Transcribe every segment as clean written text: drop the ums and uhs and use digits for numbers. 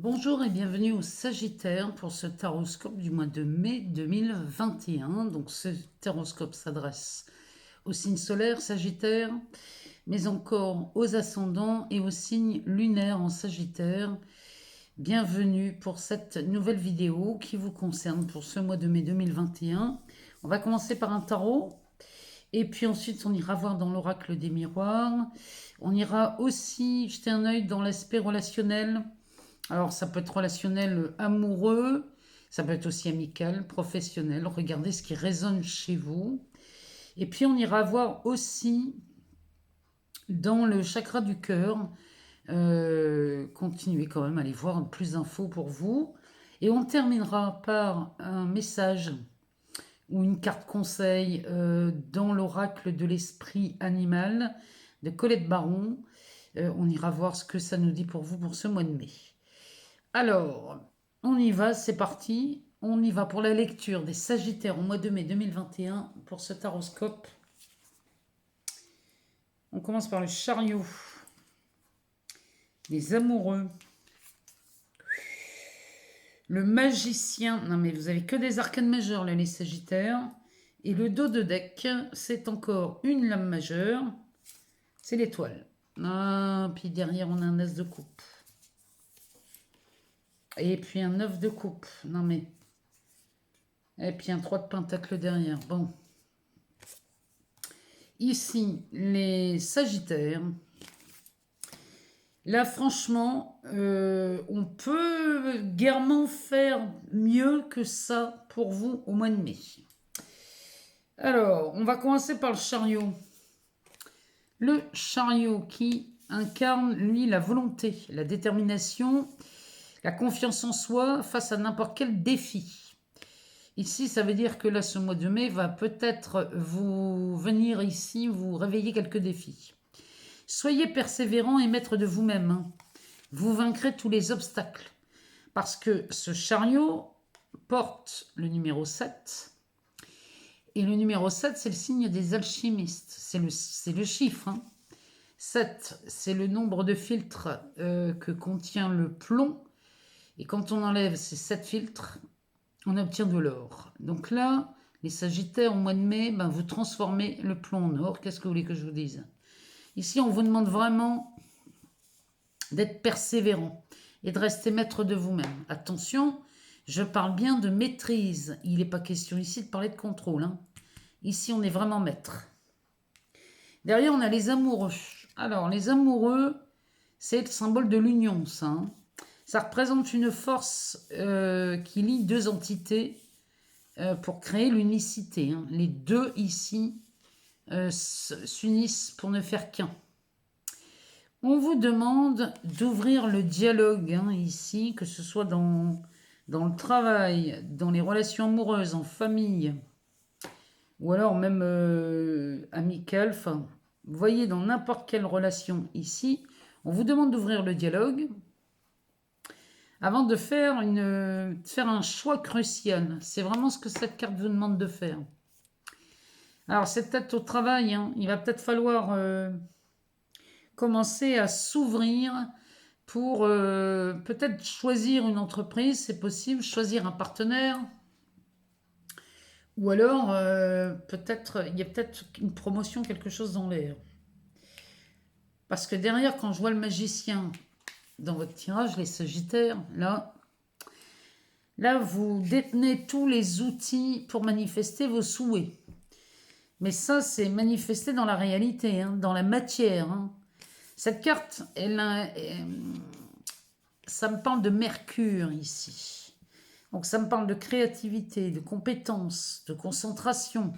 Bonjour et bienvenue au Sagittaire pour ce taroscope du mois de mai 2021. Donc ce taroscope s'adresse au signe solaire Sagittaire, mais encore aux ascendants et aux signes lunaires en Sagittaire. Bienvenue pour cette nouvelle vidéo qui vous concerne pour ce mois de mai 2021. On va commencer par un tarot. Et puis ensuite, on ira voir dans l'oracle des miroirs. On ira aussi jeter un œil dans l'aspect relationnel. Alors, ça peut être relationnel amoureux, ça peut être aussi amical, professionnel. Regardez ce qui résonne chez vous. Et puis, on ira voir aussi dans le chakra du cœur. Continuez quand même à aller voir plus d'infos pour vous. Et on terminera par un message ou une carte conseil dans l'oracle de l'esprit animal de Colette Baron. On ira voir ce que ça nous dit pour vous pour ce mois de mai. Alors, on y va, c'est parti. On y va pour la lecture des Sagittaires au mois de mai 2021 pour ce taroscope. On commence par le chariot. Les amoureux. Le magicien. Non mais vous avez que des arcanes majeures là les Sagittaires. Et le dos de deck, c'est encore une lame majeure. C'est l'étoile. Ah, puis derrière on a un as de coupe. Et puis un 9 de coupe. Non mais... Et puis un 3 de pentacle derrière. Bon. Ici, les Sagittaires. Là, franchement, on peut guèrement faire mieux que ça pour vous au mois de mai. Alors, on va commencer par le chariot. Le chariot qui incarne, lui, la volonté, la détermination, la confiance en soi face à n'importe quel défi. Ici, ça veut dire que là, ce mois de mai va peut-être vous venir ici, vous réveiller quelques défis. Soyez persévérant et maître de vous-même. Hein. Vous vaincrez tous les obstacles. Parce que ce chariot porte le numéro 7. Et le numéro 7, c'est le signe des alchimistes. C'est le chiffre. Hein. 7, c'est le nombre de filtres que contient le plomb. Et quand on enlève ces 7 filtres, on obtient de l'or. Donc là, les Sagittaires, au mois de mai, ben, vous transformez le plomb en or. Qu'est-ce que vous voulez que je vous dise ? Ici, on vous demande vraiment d'être persévérant et de rester maître de vous-même. Attention, je parle bien de maîtrise. Il n'est pas question ici de parler de contrôle. Hein. Ici, on est vraiment maître. Derrière, on a les amoureux. Alors, les amoureux, c'est le symbole de l'union, ça. Hein. Ça représente une force qui lie deux entités pour créer l'unicité. Hein. Les deux ici s'unissent pour ne faire qu'un. On vous demande d'ouvrir le dialogue hein, ici, que ce soit dans le travail, dans les relations amoureuses, en famille, ou alors même amicales. Enfin, vous voyez, dans n'importe quelle relation ici, on vous demande d'ouvrir le dialogue avant de faire un choix crucial. C'est vraiment ce que cette carte vous demande de faire. Alors, c'est peut-être au travail, hein, il va peut-être falloir commencer à s'ouvrir pour peut-être choisir une entreprise, c'est possible, choisir un partenaire. Ou alors, peut-être, il y a peut-être une promotion, quelque chose dans l'air. Parce que derrière, quand je vois le magicien dans votre tirage, les Sagittaires, là, vous détenez tous les outils pour manifester vos souhaits. Mais ça, c'est manifester dans la réalité, hein, dans la matière. Hein. Cette carte, ça me parle de Mercure ici. Donc ça me parle de créativité, de compétence, de concentration.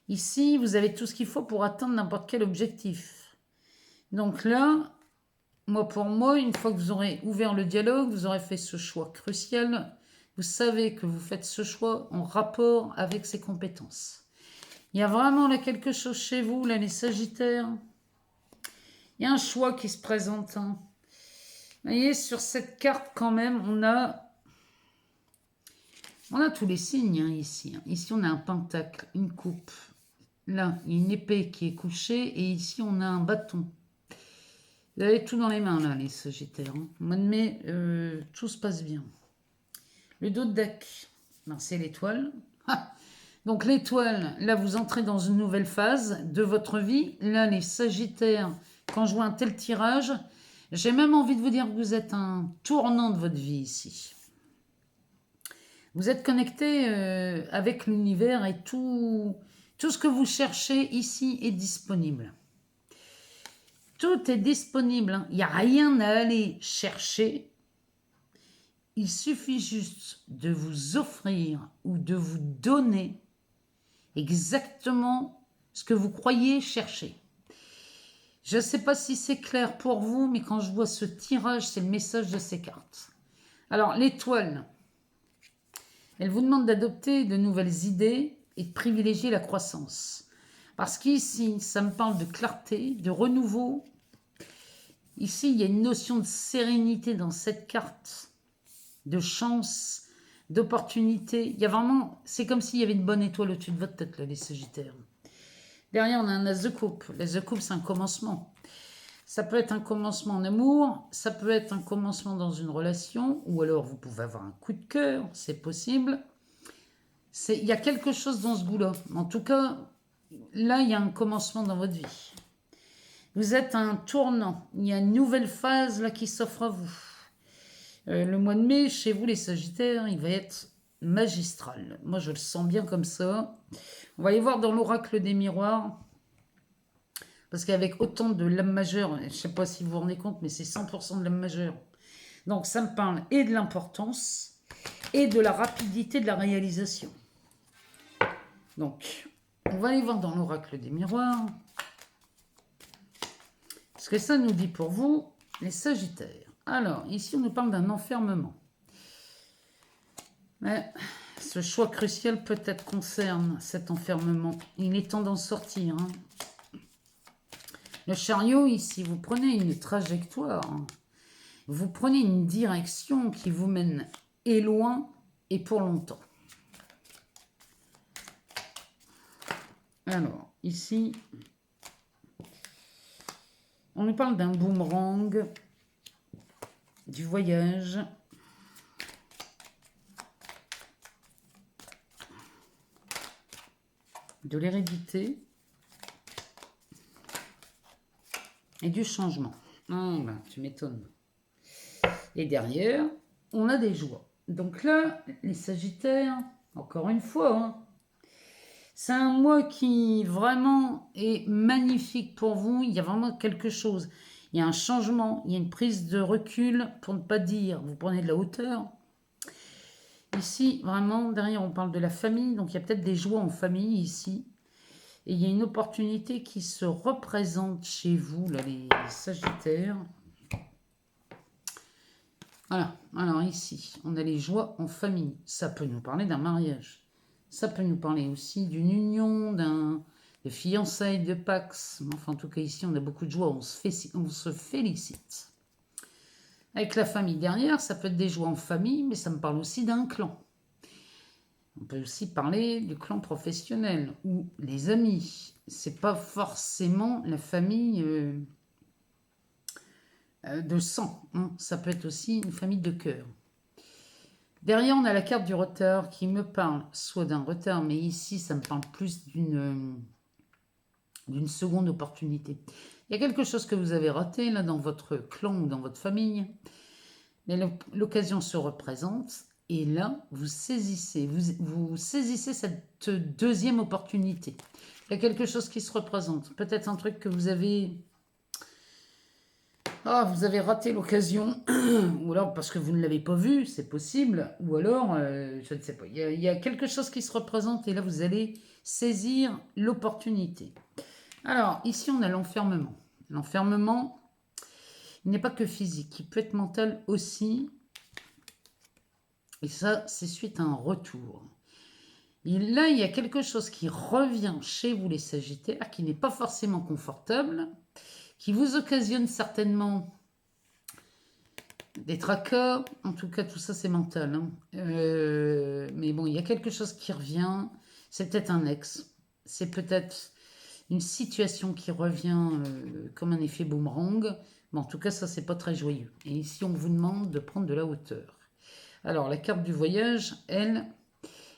Ici, vous avez tout ce qu'il faut pour atteindre n'importe quel objectif. Donc là, pour moi, une fois que vous aurez ouvert le dialogue, vous aurez fait ce choix crucial. Vous savez que vous faites ce choix en rapport avec ses compétences. Il y a vraiment là quelque chose chez vous, là, les Sagittaires. Il y a un choix qui se présente. Hein. Vous voyez, sur cette carte, quand même, on a tous les signes hein, ici. Ici, on a un pentacle, une coupe. Là, une épée qui est couchée. Et ici, on a un bâton. Vous avez tout dans les mains, là, les Sagittaires. Hein. Au mois de mai, tout se passe bien. Le dos de deck, ben, c'est l'étoile. Ah. Donc l'étoile, là, vous entrez dans une nouvelle phase de votre vie. Là, les Sagittaires, quand je vois un tel tirage, j'ai même envie de vous dire que vous êtes un tournant de votre vie ici. Vous êtes connecté avec l'univers et tout ce que vous cherchez ici est disponible. Tout est disponible. Hein. Il n'y a rien à aller chercher. Il suffit juste de vous offrir ou de vous donner exactement ce que vous croyez chercher. Je ne sais pas si c'est clair pour vous, mais quand je vois ce tirage, c'est le message de ces cartes. Alors, l'étoile, elle vous demande d'adopter de nouvelles idées et de privilégier la croissance. Parce qu'ici, ça me parle de clarté, de renouveau. Ici, il y a une notion de sérénité dans cette carte, de chance, d'opportunité. Il y a vraiment, c'est comme s'il y avait une bonne étoile au-dessus de votre tête, là, les Sagittaires. Derrière, on a un as de coupe. L'as de coupe, c'est un commencement. Ça peut être un commencement en amour, ça peut être un commencement dans une relation, ou alors vous pouvez avoir un coup de cœur, c'est possible. Il y a quelque chose dans ce goût-là. En tout cas, là, il y a un commencement dans votre vie. Vous êtes à un tournant. Il y a une nouvelle phase là qui s'offre à vous. Le mois de mai, chez vous, les Sagittaires, il va être magistral. Moi, je le sens bien comme ça. On va aller voir dans l'oracle des miroirs. Parce qu'avec autant de l'âme majeure, je ne sais pas si vous vous rendez compte, mais c'est 100% de l'âme majeure. Donc, ça me parle et de l'importance et de la rapidité de la réalisation. Donc, on va aller voir dans l'oracle des miroirs. Ce que ça nous dit pour vous, les Sagittaires. Alors, ici, on nous parle d'un enfermement. Mais ce choix crucial peut-être concerne cet enfermement. Il est temps d'en sortir. Hein. Le chariot, ici, vous prenez une trajectoire. Vous prenez une direction qui vous mène et loin et pour longtemps. Alors, ici, on nous parle d'un boomerang, du voyage, de l'hérédité et du changement. Ah, ben, tu m'étonnes. Et derrière, on a des joies. Donc là, les Sagittaires, encore une fois, hein, c'est un mois qui vraiment est magnifique pour vous. Il y a vraiment quelque chose. Il y a un changement, il y a une prise de recul, pour ne pas dire, vous prenez de la hauteur. Ici, vraiment, derrière, on parle de la famille. Donc, il y a peut-être des joies en famille ici. Et il y a une opportunité qui se représente chez vous, là, les Sagittaires. Voilà, alors ici, on a les joies en famille. Ça peut nous parler d'un mariage. Ça peut nous parler aussi d'une union, de fiançailles, de Pax. Enfin, en tout cas, ici, on a beaucoup de joie, on se félicite. Avec la famille derrière, ça peut être des joies en famille, mais ça me parle aussi d'un clan. On peut aussi parler du clan professionnel ou les amis. C'est pas forcément la famille de sang. Hein. Ça peut être aussi une famille de cœur. Derrière, on a la carte du retard qui me parle soit d'un retard, mais ici, ça me parle plus d'une seconde opportunité. Il y a quelque chose que vous avez raté là dans votre clan ou dans votre famille, mais l'occasion se représente et là, vous saisissez cette deuxième opportunité. Il y a quelque chose qui se représente. Peut-être un truc que vous avez raté l'occasion, ou alors parce que vous ne l'avez pas vu, c'est possible, ou alors, je ne sais pas, il y a quelque chose qui se représente et là, vous allez saisir l'opportunité. Alors, ici, on a l'enfermement. L'enfermement, il n'est pas que physique, il peut être mental aussi. Et ça, c'est suite à un retour. Et là, il y a quelque chose qui revient chez vous, les Sagittaires, qui n'est pas forcément confortable, qui vous occasionne certainement des tracas. En tout cas, tout ça, c'est mental. Hein. Mais bon, il y a quelque chose qui revient. C'est peut-être un ex. C'est peut-être une situation qui revient comme un effet boomerang. Bon, en tout cas, ça, c'est pas très joyeux. Et ici, on vous demande de prendre de la hauteur. Alors, la carte du voyage, elle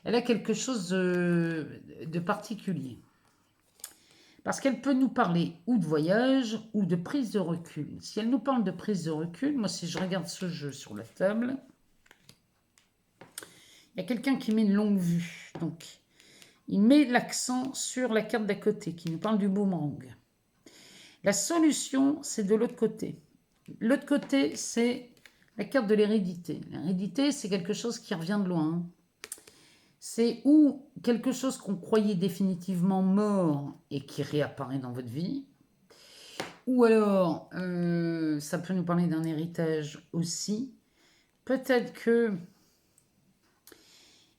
a quelque chose de particulier. Parce qu'elle peut nous parler ou de voyage ou de prise de recul. Si elle nous parle de prise de recul, moi, si je regarde ce jeu sur la table, il y a quelqu'un qui met une longue vue. Donc, il met l'accent sur la carte d'à côté, qui nous parle du boomerang. La solution, c'est de l'autre côté. L'autre côté, c'est la carte de l'hérédité. L'hérédité, c'est quelque chose qui revient de loin. C'est ou quelque chose qu'on croyait définitivement mort et qui réapparaît dans votre vie. Ou alors, ça peut nous parler d'un héritage aussi. Peut-être que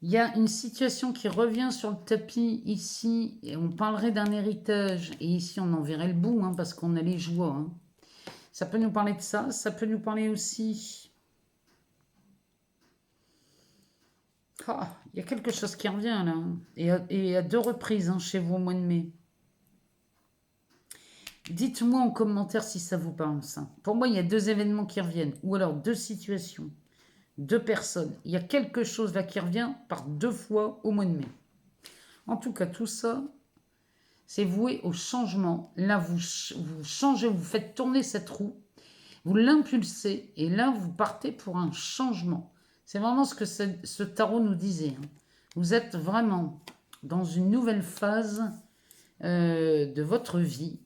il y a une situation qui revient sur le tapis ici, et on parlerait d'un héritage, et ici on en verrait le bout, hein, parce qu'on a les joies. Hein. Ça peut nous parler de ça, ça peut nous parler aussi... Ah, il y a quelque chose qui revient là, et à 2 reprises hein, chez vous au mois de mai. Dites-moi en commentaire si ça vous parle ça. Pour moi, il y a 2 événements qui reviennent, ou alors 2 situations, 2 personnes. Il y a quelque chose là qui revient par 2 fois au mois de mai. En tout cas, tout ça, c'est voué au changement. Là, vous changez, vous faites tourner cette roue, vous l'impulsez, et là, vous partez pour un changement. C'est vraiment ce que ce tarot nous disait. Hein. Vous êtes vraiment dans une nouvelle phase de votre vie,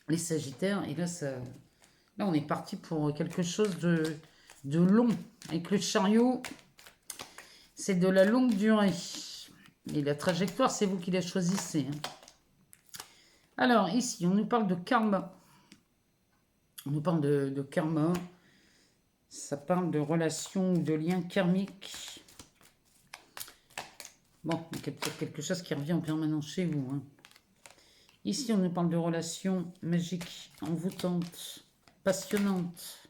les Sagittaires. Et là, là, on est parti pour quelque chose de long. Avec le chariot, c'est de la longue durée. Et la trajectoire, c'est vous qui la choisissez. Hein. Alors, ici, on nous parle de karma. On nous parle de karma. Ça parle de relations ou de liens karmiques. Bon, il y a peut-être quelque chose qui revient en permanence chez vous. Hein. Ici, on nous parle de relations magiques, envoûtantes, passionnantes.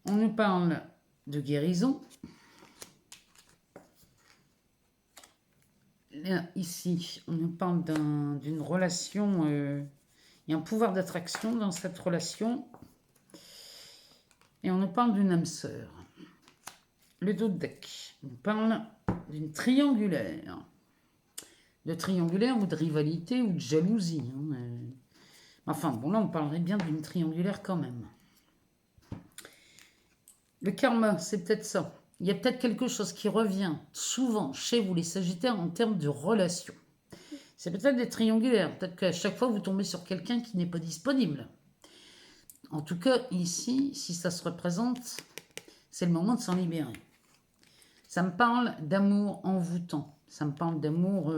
On nous parle de guérison. Là, ici, on nous parle d'une relation... il y a un pouvoir d'attraction dans cette relation. Et on nous parle d'une âme sœur. Le dos de deck. On parle d'une triangulaire. De triangulaire ou de rivalité ou de jalousie. Hein. Enfin, bon, là, on parlerait bien d'une triangulaire quand même. Le karma, c'est peut-être ça. Il y a peut-être quelque chose qui revient souvent chez vous, les Sagittaires, en termes de relations. C'est peut-être des triangulaires. Peut-être qu'à chaque fois, vous tombez sur quelqu'un qui n'est pas disponible. En tout cas, ici, si ça se représente, c'est le moment de s'en libérer. Ça me parle d'amour envoûtant. Ça me parle d'amour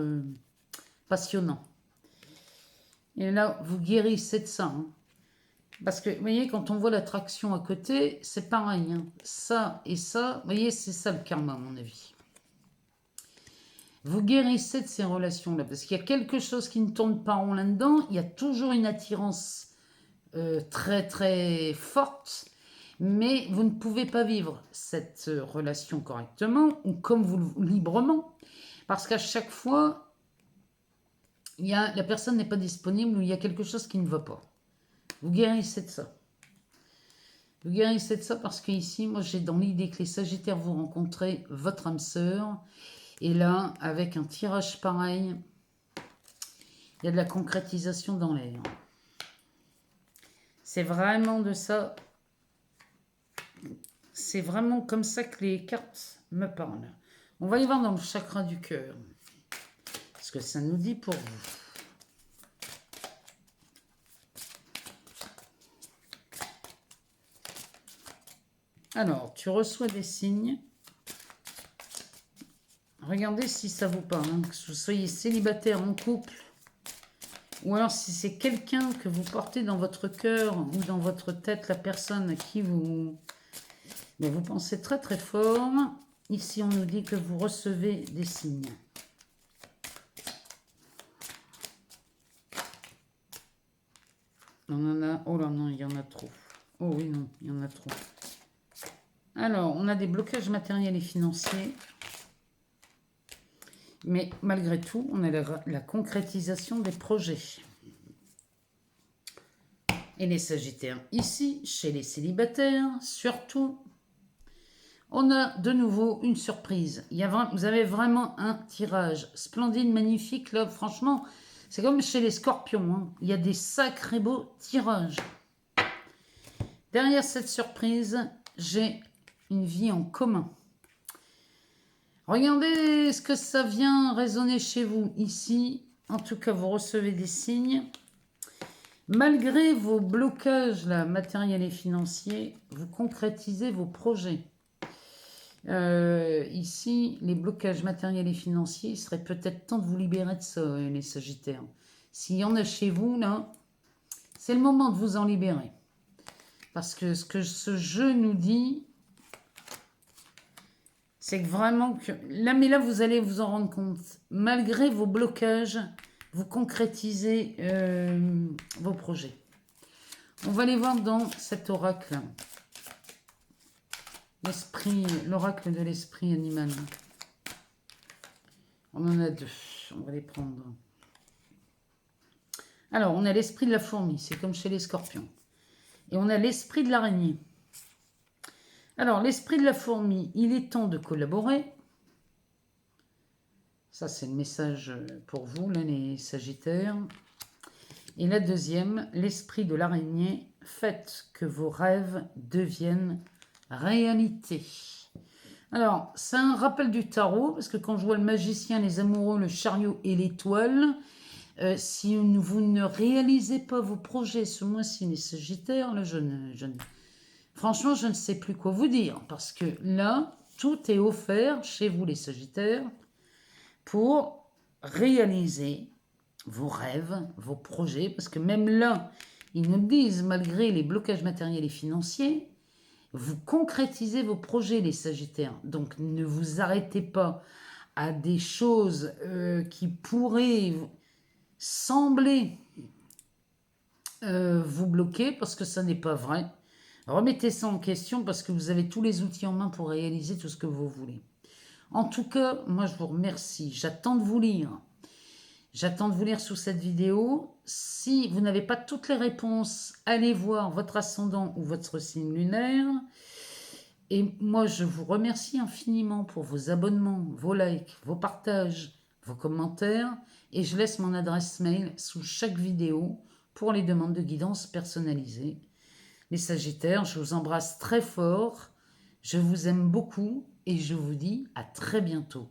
passionnant. Et là, vous guérissez de ça. Hein. Parce que, vous voyez, quand on voit l'attraction à côté, c'est pareil. Hein. Ça et ça, vous voyez, c'est ça le karma, à mon avis. Vous guérissez de ces relations-là. Parce qu'il y a quelque chose qui ne tourne pas rond là-dedans. Il y a toujours une attirance très très forte, mais vous ne pouvez pas vivre cette relation correctement ou comme vous librement, parce qu'à chaque fois, la personne n'est pas disponible ou il y a quelque chose qui ne va pas. Vous guérissez de ça. Vous guérissez de ça parce qu'ici, moi j'ai dans l'idée que les Sagittaires vous rencontrez votre âme sœur, et là, avec un tirage pareil, il y a de la concrétisation dans l'air. C'est vraiment de ça. C'est vraiment comme ça que les cartes me parlent. On va y voir dans le chakra du cœur. Ce que ça nous dit pour vous. Alors, tu reçois des signes. Regardez si ça vous parle. Hein, que vous soyez célibataire, en couple. Ou alors si c'est quelqu'un que vous portez dans votre cœur ou dans votre tête, la personne à qui vous pensez très très fort. Ici, on nous dit que vous recevez des signes. On en a... Oh là non, il y en a trop. Oh oui, non, il y en a trop. Alors, on a des blocages matériels et financiers. Mais malgré tout, on a la concrétisation des projets. Et les Sagittaires, ici, chez les célibataires, surtout, on a de nouveau une surprise. Vous avez vraiment un tirage splendide, magnifique. Là, franchement, c'est comme chez les Scorpions. Hein. Il y a des sacrés beaux tirages. Derrière cette surprise, j'ai une vie en commun. Regardez ce que ça vient résonner chez vous ici. En tout cas, vous recevez des signes. Malgré vos blocages là, matériels et financiers, vous concrétisez vos projets. Ici, les blocages matériels et financiers, il serait peut-être temps de vous libérer de ça, les Sagittaires. S'il y en a chez vous, là, c'est le moment de vous en libérer. Parce que ce que ce jeu nous dit, c'est que vraiment, mais là, vous allez vous en rendre compte. Malgré vos blocages, vous concrétisez vos projets. On va aller voir dans cet oracle. L'oracle de l'esprit animal. On en a deux. On va les prendre. Alors, on a l'esprit de la fourmi. C'est comme chez les scorpions. Et on a l'esprit de l'araignée. Alors, l'esprit de la fourmi, il est temps de collaborer. Ça, c'est le message pour vous, là, les Sagittaires. Et la deuxième, l'esprit de l'araignée, faites que vos rêves deviennent réalité. Alors, c'est un rappel du tarot, parce que quand je vois le magicien, les amoureux, le chariot et l'étoile, si vous ne réalisez pas vos projets ce mois-ci, les Sagittaires, là, franchement, je ne sais plus quoi vous dire, parce que là, tout est offert chez vous, les Sagittaires, pour réaliser vos rêves, vos projets, parce que même là, ils nous disent, malgré les blocages matériels et financiers, vous concrétisez vos projets, les Sagittaires. Donc, ne vous arrêtez pas à des choses qui pourraient sembler vous bloquer, parce que ça n'est pas vrai. Remettez ça en question, parce que vous avez tous les outils en main pour réaliser tout ce que vous voulez. En tout cas, moi, je vous remercie. J'attends de vous lire. J'attends de vous lire sous cette vidéo. Si vous n'avez pas toutes les réponses, allez voir votre ascendant ou votre signe lunaire. Et moi, je vous remercie infiniment pour vos abonnements, vos likes, vos partages, vos commentaires. Et je laisse mon adresse mail sous chaque vidéo pour les demandes de guidance personnalisées. Les Sagittaires, je vous embrasse très fort. Je vous aime beaucoup et je vous dis à très bientôt.